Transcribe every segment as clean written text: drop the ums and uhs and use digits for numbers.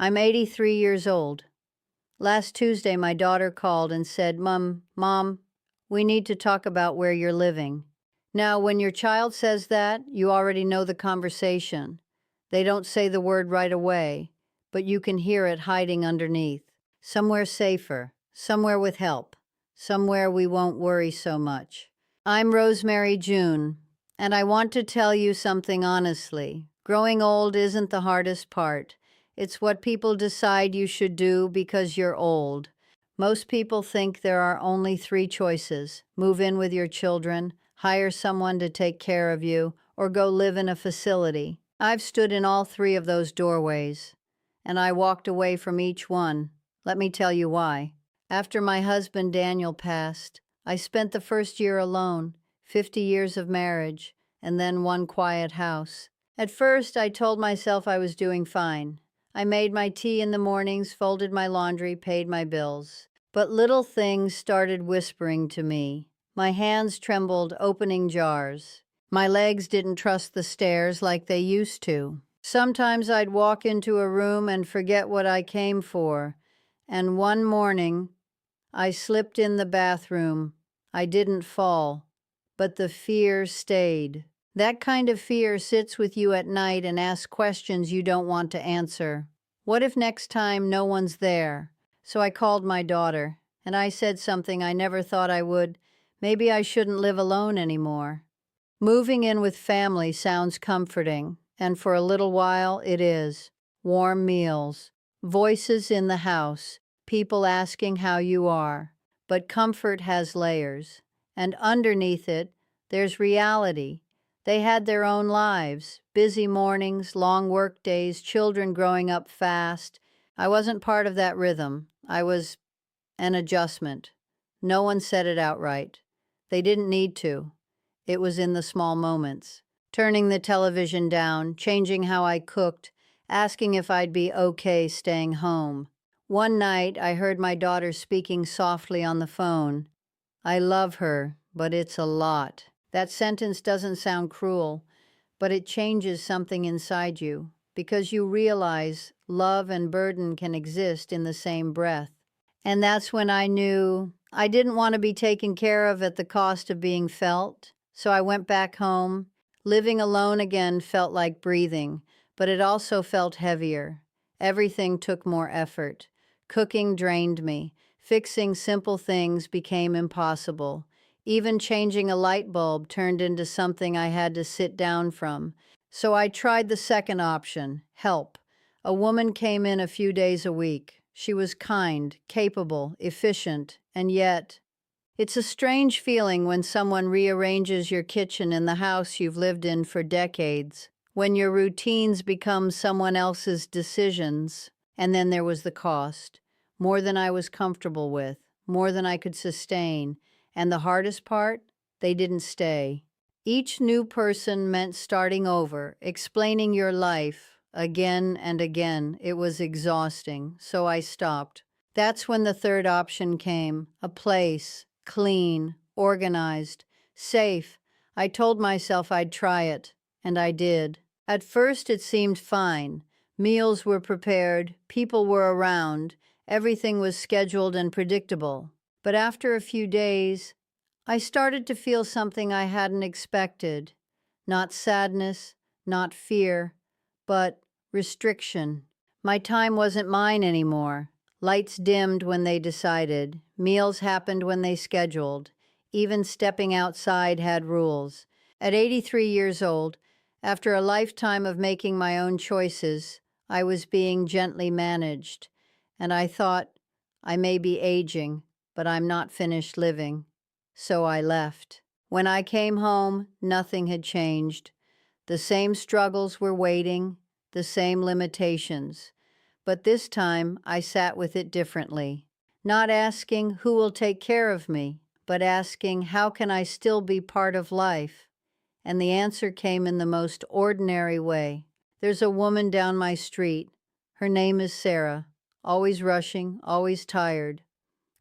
I'm 83 years old. Last Tuesday, my daughter called and said, Mom, we need to talk about where you're living. Now, when your child says that, you already know the conversation. They don't say the word right away, but you can hear it hiding underneath. Somewhere safer, somewhere with help, somewhere we won't worry so much. I'm Rosemary June, and I want to tell you something honestly. Growing old isn't the hardest part. It's what people decide you should do because you're old. Most people think there are only three choices: move in with your children, hire someone to take care of you, or go live in a facility. I've stood in all three of those doorways, and I walked away from each one. Let me tell you why. After my husband Daniel passed, I spent the first year alone, 50 years of marriage, and then one quiet house. At first, I told myself I was doing fine. I made my tea in the mornings, folded my laundry, paid my bills. But little things started whispering to me. My hands trembled opening jars. My legs didn't trust the stairs like they used to. Sometimes I'd walk into a room and forget what I came for. And one morning, I slipped in the bathroom. I didn't fall, but the fear stayed. That kind of fear sits with you at night and asks questions you don't want to answer. What if next time no one's there? So I called my daughter, and I said something I never thought I would. Maybe I shouldn't live alone anymore. Moving in with family sounds comforting, and for a little while it is. Warm meals, voices in the house, people asking how you are. But comfort has layers, and underneath it, there's reality. They had their own lives, busy mornings, long work days, children growing up fast. I wasn't part of that rhythm. I was an adjustment. No one said it outright. They didn't need to. It was in the small moments. Turning the television down, changing how I cooked, asking if I'd be okay staying home. One night, I heard my daughter speaking softly on the phone. I love her, but it's a lot. That sentence doesn't sound cruel, but it changes something inside you, because you realize love and burden can exist in the same breath. And that's when I knew I didn't want to be taken care of at the cost of being felt. So I went back home. Living alone again felt like breathing, but it also felt heavier. Everything took more effort. Cooking drained me. Fixing simple things became impossible. Even changing a light bulb turned into something I had to sit down from. So I tried the second option, help. A woman came in a few days a week. She was kind, capable, efficient, and yet it's a strange feeling when someone rearranges your kitchen in the house you've lived in for decades, when your routines become someone else's decisions. And then there was the cost. More than I was comfortable with, more than I could sustain. And the hardest part? They didn't stay. Each new person meant starting over, explaining your life again and again. It was exhausting, so I stopped. That's when the third option came, a place. Clean, organized, safe. I told myself I'd try it, and I did. At first it seemed fine. Meals were prepared, people were around, everything was scheduled and predictable. But after a few days, I started to feel something I hadn't expected. Not sadness, not fear, but restriction. My time wasn't mine anymore. Lights dimmed when they decided. Meals happened when they scheduled. Even stepping outside had rules. At 83 years old, after a lifetime of making my own choices, I was being gently managed. And I thought, I may be aging, but I'm not finished living. So I left. When I came home, nothing had changed. The same struggles were waiting, the same limitations. But this time, I sat with it differently. Not asking who will take care of me, but asking how can I still be part of life? And the answer came in the most ordinary way. There's a woman down my street. Her name is Sarah. Always rushing, always tired.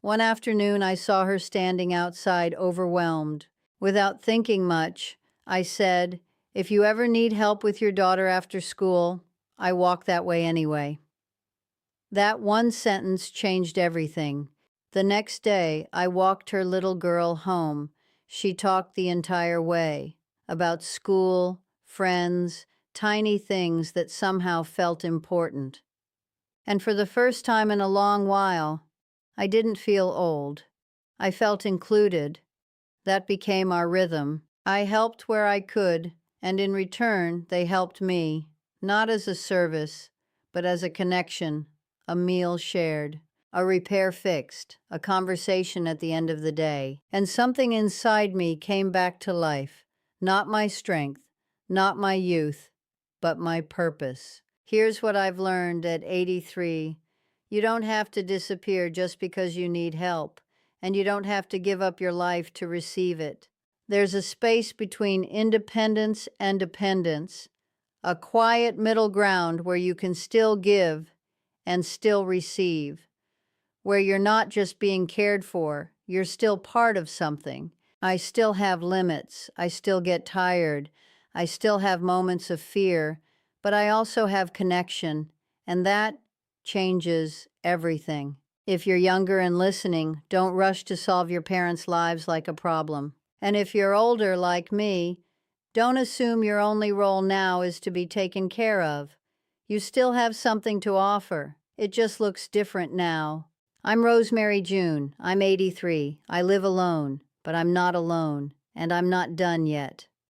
One afternoon, I saw her standing outside, overwhelmed. Without thinking much, I said, "If you ever need help with your daughter after school, I walk that way anyway." That one sentence changed everything. The next day, I walked her little girl home. She talked the entire way about school, friends, tiny things that somehow felt important. And for the first time in a long while, I didn't feel old. I felt included. That became our rhythm. I helped where I could, and in return, they helped me, not as a service, but as a connection, a meal shared, a repair fixed, a conversation at the end of the day. And something inside me came back to life. Not my strength, not my youth, but my purpose. Here's what I've learned at 83. You don't have to disappear just because you need help, and you don't have to give up your life to receive it. There's a space between independence and dependence, a quiet middle ground where you can still give and still receive, where you're not just being cared for, you're still part of something. I still have limits, I still get tired, I still have moments of fear, but I also have connection, and that changes everything. If you're younger and listening, don't rush to solve your parents' lives like a problem. And if you're older like me, don't assume your only role now is to be taken care of. You still have something to offer. It just looks different now. I'm Rosemary June. I'm 83. I live alone, but I'm not alone, and I'm not done yet.